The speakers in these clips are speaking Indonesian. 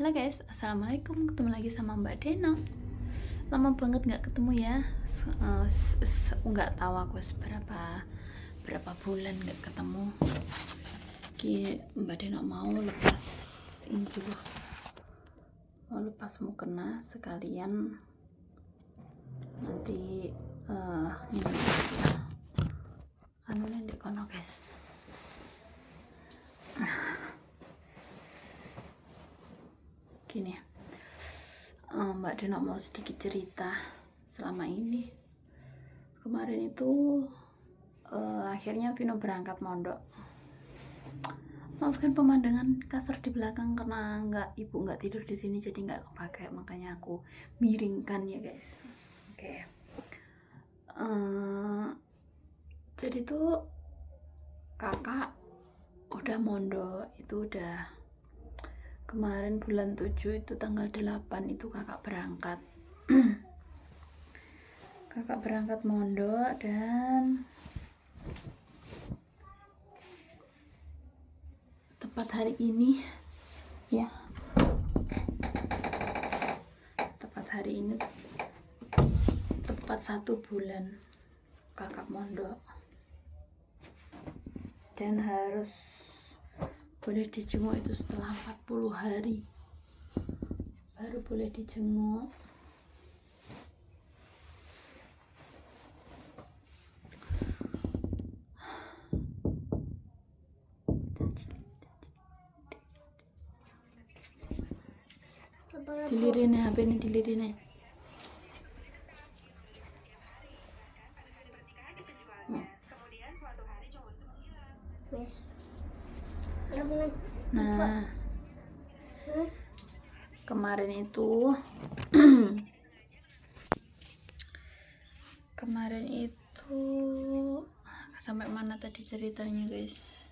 Halo guys, assalamualaikum. Ketemu lagi sama Mbak Deno. Lama banget nggak ketemu ya. Nggak tahu aku berapa bulan nggak ketemu. Mbak Deno mau lepas ini dulu. Mau lepas mukena sekalian nanti ini anu di kono guys. Gini ya. Mbak Deno mau sedikit cerita selama ini. Kemarin itu akhirnya Vino berangkat mondok. Maafkan pemandangan kasar di belakang karena ibu nggak tidur di sini jadi nggak kepakai, makanya aku miringkan ya guys. Oke. Jadi tuh kakak udah mondok itu udah kemarin bulan 7 itu tanggal 8 itu kakak berangkat. Kakak berangkat mondok dan tepat hari ini ya, tepat 1 bulan kakak mondok dan harus boleh dijenguk itu setelah 40 hari baru boleh dijenguk. Dilirin HP ini, dilirin ya. Nah, kemarin itu sampai mana tadi ceritanya guys?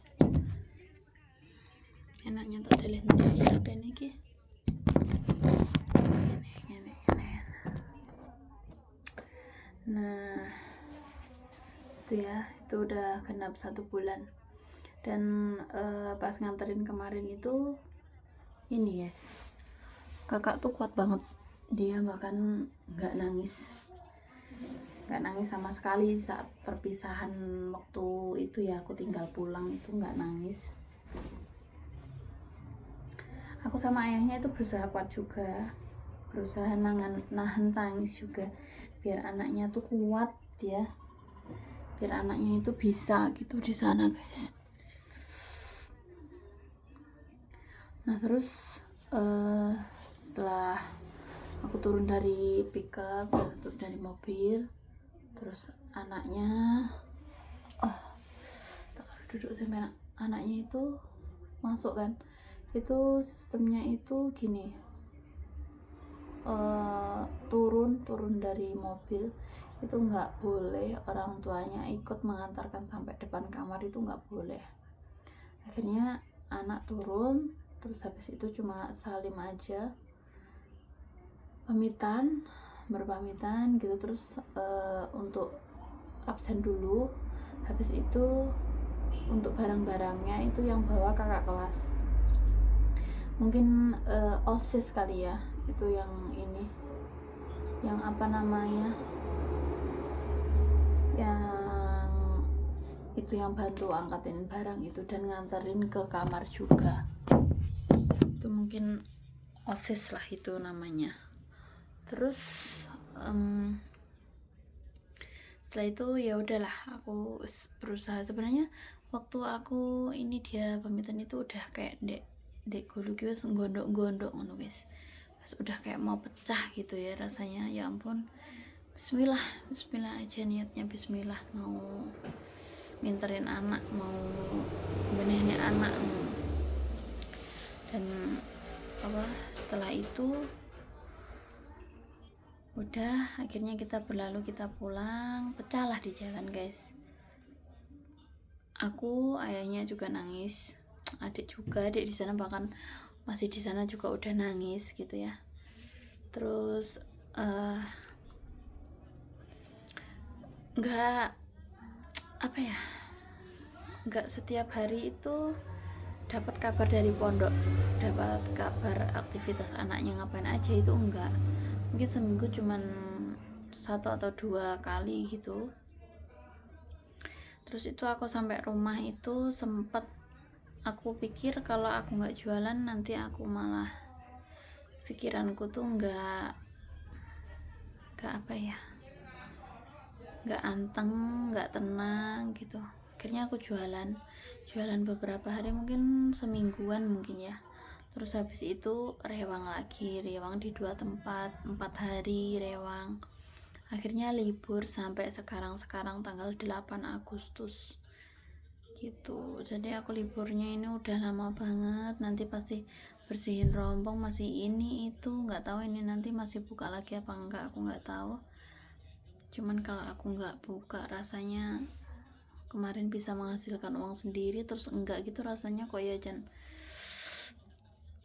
Enaknya tak dilihat di HP ini ki. Nah, itu ya, itu udah genap 1 bulan. Dan pas nganterin kemarin itu ini guys, kakak tuh kuat banget, dia bahkan nggak nangis sama sekali saat perpisahan waktu itu ya. Aku tinggal pulang itu nggak nangis. Aku sama ayahnya itu berusaha kuat juga, berusaha nahan tangis juga biar anaknya tuh kuat ya, biar anaknya itu bisa gitu di sana guys. Nah terus setelah aku turun dari pickup, turun dari mobil, terus anaknya duduk sampai anaknya itu masuk kan. Itu sistemnya itu gini, turun dari mobil itu nggak boleh orang tuanya ikut mengantarkan sampai depan kamar, itu nggak boleh. Akhirnya anak turun, terus habis itu cuma salim aja, berpamitan gitu, terus untuk absen dulu. Habis itu untuk barang-barangnya itu yang bawa kakak kelas, mungkin OSIS kali ya, itu yang ini, yang apa namanya, yang itu yang bantu angkatin barang itu dan nganterin ke kamar juga. Itu mungkin OSIS lah itu namanya. Terus setelah itu ya udahlah, aku berusaha. Sebenarnya waktu aku ini dia pamitan itu udah kayak dek gulu wis gondok-gondok ngono guys. Pas udah kayak mau pecah gitu ya rasanya. Ya ampun. Bismillah aja niatnya, bismillah, mau minterin anak, mau benehin anak. Dan setelah itu udah akhirnya kita pulang, pecahlah di jalan guys. Aku, ayahnya juga nangis, adik di sana bahkan masih di sana juga udah nangis gitu ya. Terus nggak setiap hari itu dapat kabar dari pondok, dapat kabar aktivitas anaknya ngapain aja itu enggak. Mungkin seminggu cuman 1 atau 2 kali gitu. Terus itu aku sampai rumah itu sempet aku pikir kalau aku nggak jualan nanti aku malah pikiranku tuh nggak apa ya, nggak anteng, nggak tenang gitu. Akhirnya aku jualan beberapa hari, mungkin semingguan mungkin ya. Terus habis itu rewang lagi, rewang di 2 tempat 4 hari rewang. Akhirnya libur sampai sekarang tanggal 8 Agustus gitu. Jadi aku liburnya ini udah lama banget. Nanti pasti bersihin rompong masih ini itu, nggak tahu ini nanti masih buka lagi apa enggak, aku nggak tahu. Cuman kalau aku nggak buka rasanya kemarin bisa menghasilkan uang sendiri terus enggak gitu, rasanya kok ya Jan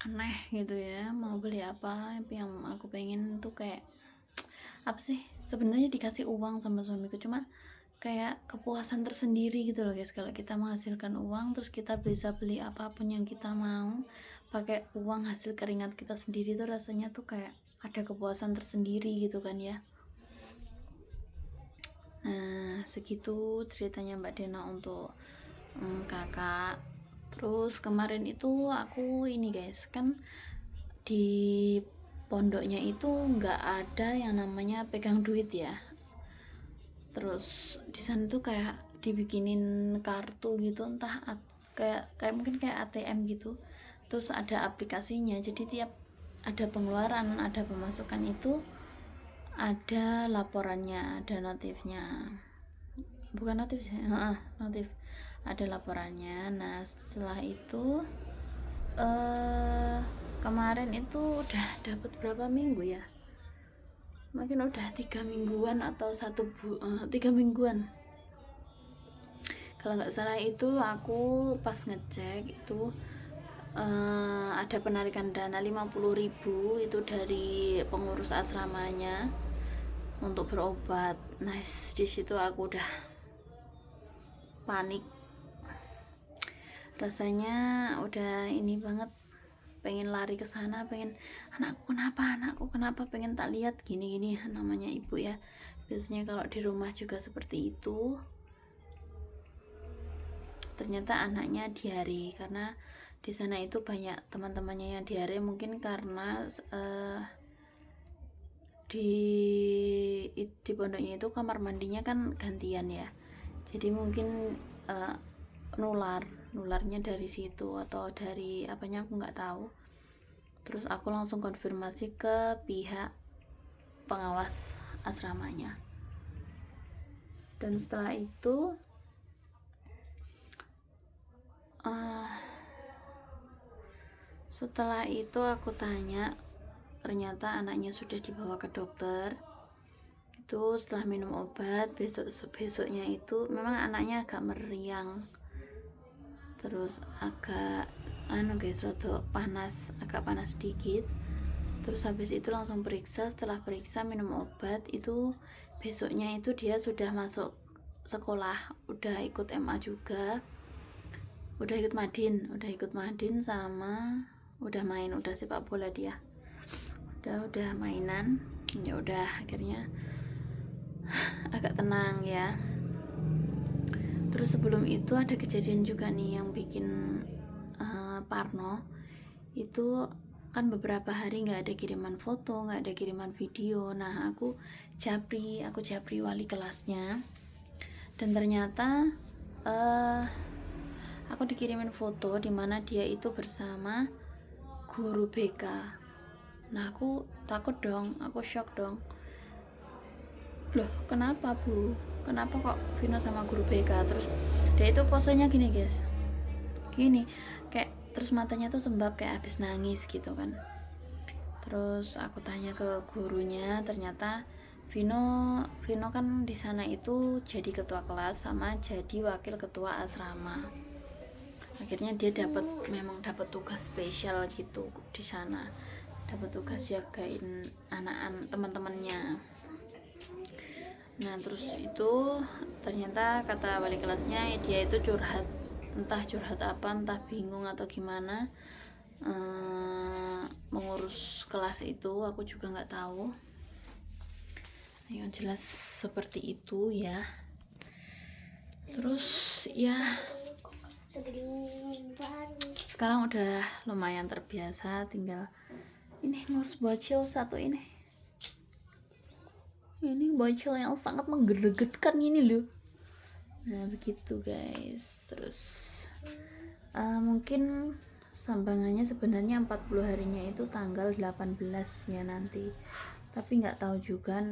aneh gitu ya. Mau beli apa yang aku pengen tuh kayak apa sih, sebenarnya dikasih uang sama suamiku, cuma kayak kepuasan tersendiri gitu loh guys. Kalau kita menghasilkan uang terus kita bisa beli apapun yang kita mau pakai uang hasil keringat kita sendiri, tuh rasanya tuh kayak ada kepuasan tersendiri gitu kan ya. Nah segitu ceritanya Mbak Dena untuk kakak. Terus kemarin itu aku ini guys, kan di pondoknya itu nggak ada yang namanya pegang duit ya. Terus di sana tuh kayak dibikinin kartu gitu, entah kayak mungkin kayak ATM gitu. Terus ada aplikasinya, jadi tiap ada pengeluaran, ada pemasukan itu ada laporannya, ada notifnya. Bukan notif sih, notif. Ada laporannya. Nah setelah itu kemarin itu udah dapat berapa minggu ya, mungkin udah 3 mingguan atau 3 mingguan kalau nggak salah. Itu aku pas ngecek itu ada penarikan dana 50.000 itu dari pengurus asramanya untuk berobat. Nice, di situ aku udah panik, rasanya udah ini banget, pengen lari ke sana, pengen anakku kenapa, pengen tak lihat gini namanya ibu ya. Biasanya kalau di rumah juga seperti itu. Ternyata anaknya diare, karena di sana itu banyak teman-temannya yang diare, mungkin karena di pondoknya itu kamar mandinya kan gantian ya, jadi mungkin nularnya dari situ atau dari apanya aku nggak tahu. Terus aku langsung konfirmasi ke pihak pengawas asramanya, dan setelah itu aku tanya, ternyata anaknya sudah dibawa ke dokter. Itu setelah minum obat, besoknya itu memang anaknya agak meriang, terus agak guys, agak panas sedikit. Terus habis itu langsung periksa. Setelah periksa minum obat itu besoknya itu dia sudah masuk sekolah, udah ikut MA juga, udah ikut madin sama udah main, udah sepak bola dia, udah mainan. Ya udah akhirnya agak tenang ya. Terus sebelum itu ada kejadian juga nih yang bikin parno. Itu kan beberapa hari nggak ada kiriman foto, nggak ada kiriman video. Nah aku japri wali kelasnya, dan ternyata aku dikirimin foto dimana dia itu bersama guru BK. Nah aku takut dong, aku shock dong. Loh kenapa bu, kenapa kok Vino sama guru BK? Terus dia itu posenya gini guys, gini kayak, terus matanya tuh sembab kayak habis nangis gitu kan. Terus aku tanya ke gurunya, ternyata Vino kan di sana itu jadi ketua kelas sama jadi wakil ketua asrama. Akhirnya dia memang dapat tugas spesial gitu di sana, dapat tugas jagain anak-anak teman-temannya. Nah terus itu ternyata kata wali kelasnya dia itu curhat entah curhat apa, entah bingung atau gimana, mengurus kelas itu aku juga nggak tahu. Yang jelas seperti itu ya. Terus ya sekarang udah lumayan terbiasa, tinggal ini ngurus bocil satu ini bocil yang sangat menggeregetkan ini loh. Nah begitu guys. Terus mungkin sambangannya sebenarnya 40 harinya itu tanggal 18 ya nanti, tapi nggak tahu juga,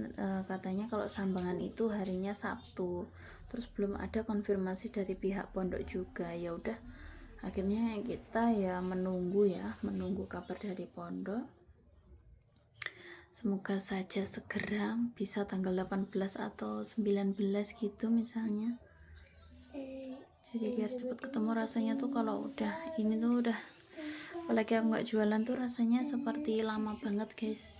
katanya kalau sambangan itu harinya Sabtu, terus belum ada konfirmasi dari pihak pondok juga. Ya udah, akhirnya kita ya menunggu kabar dari pondok. Semoga saja segera bisa tanggal 18 atau 19 gitu misalnya, jadi biar cepet ketemu. Rasanya tuh kalau udah ini tuh udah, apalagi aku nggak jualan tuh rasanya seperti lama banget guys.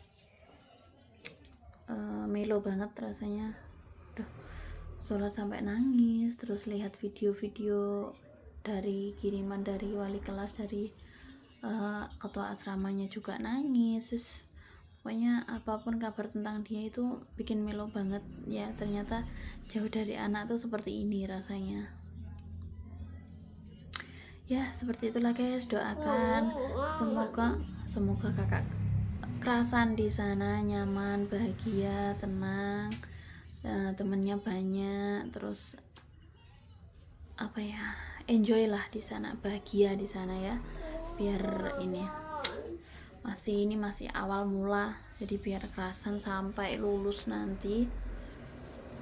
Melo banget rasanya. Udah sholat sampai nangis, terus lihat video-video dari kiriman dari wali kelas, dari ketua asramanya juga nangis. Terus pokoknya apapun kabar tentang dia itu bikin melo banget ya. Ternyata jauh dari anak tuh seperti ini rasanya. Ya seperti itulah guys, doakan semoga kakak kerasan di sana nyaman, bahagia, tenang, temennya banyak, terus apa ya, enjoy lah di sana, bahagia di sana ya. Biar ini masih awal mula, jadi biar kerasan sampai lulus nanti.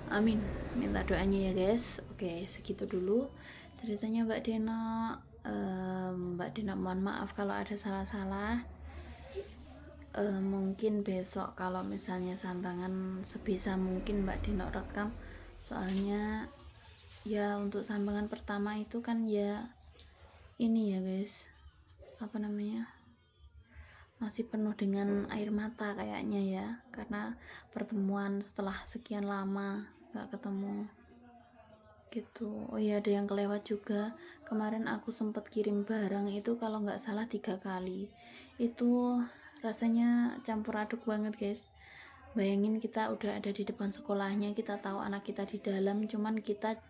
Amin, minta doanya ya guys. Oke, segitu dulu ceritanya Mbak Deno. Mbak Deno mohon maaf kalau ada salah-salah. Mungkin besok kalau misalnya sambangan sebisa mungkin Mbak Deno rekam, soalnya ya untuk sambangan pertama itu kan ya ini ya guys, apa namanya, masih penuh dengan air mata kayaknya ya, karena pertemuan setelah sekian lama nggak ketemu gitu. Oh iya, ada yang kelewat juga, kemarin aku sempat kirim barang itu kalau nggak salah 3 kali. Itu rasanya campur aduk banget guys. Bayangin kita udah ada di depan sekolahnya, kita tahu anak kita di dalam, cuman kita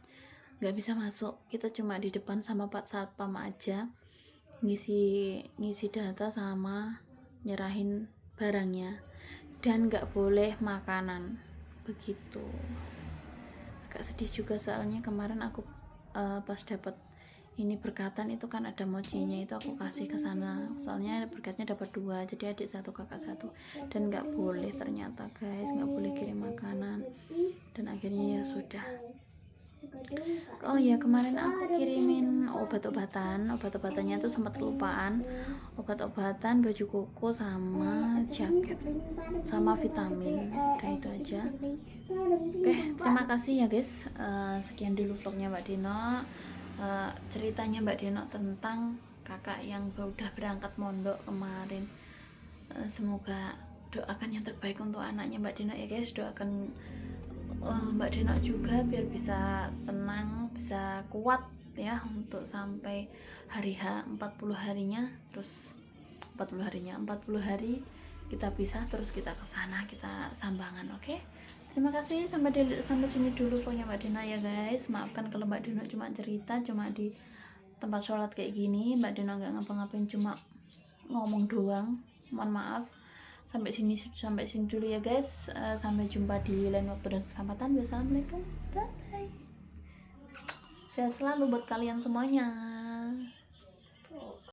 nggak bisa masuk, kita cuma di depan sama Pak Satpam aja, ngisi data sama nyerahin barangnya, dan nggak boleh makanan begitu. Agak sedih juga soalnya kemarin aku pas dapat ini berkatan itu kan ada mochinya, itu aku kasih ke sana, soalnya berkatnya dapat 2, jadi adik 1 kakak 1, dan nggak boleh ternyata guys, nggak boleh kirim makanan. Dan akhirnya ya sudah. Oh ya, kemarin aku kirimin obat-obatannya tuh sempat kelupaan, obat-obatan, baju koko, sama jaket, sama vitamin. Udah itu aja. Oke, terima kasih ya guys. Sekian dulu vlognya Mbak Deno, ceritanya Mbak Deno tentang kakak yang udah berangkat mondok kemarin. Semoga doakan yang terbaik untuk anaknya Mbak Deno ya guys. Doakan Mbak Deno juga biar bisa tenang, bisa kuat ya untuk sampai hari H 40 harinya, terus 40 hari kita pisah, terus kita ke sana, kita sambangan. Oke? Terima kasih, sampai sini dulu pokoknya Mbak Deno ya guys. Maafkan kalau Mbak Deno cuma cerita, cuma di tempat sholat kayak gini, Mbak Deno nggak ngapa-ngapain, cuma ngomong doang. Mohon maaf. Sampai sini dulu ya guys. Sampai jumpa di lain waktu dan kesempatan. Wassalamualaikum, bye bye. Sehat selalu buat kalian semuanya.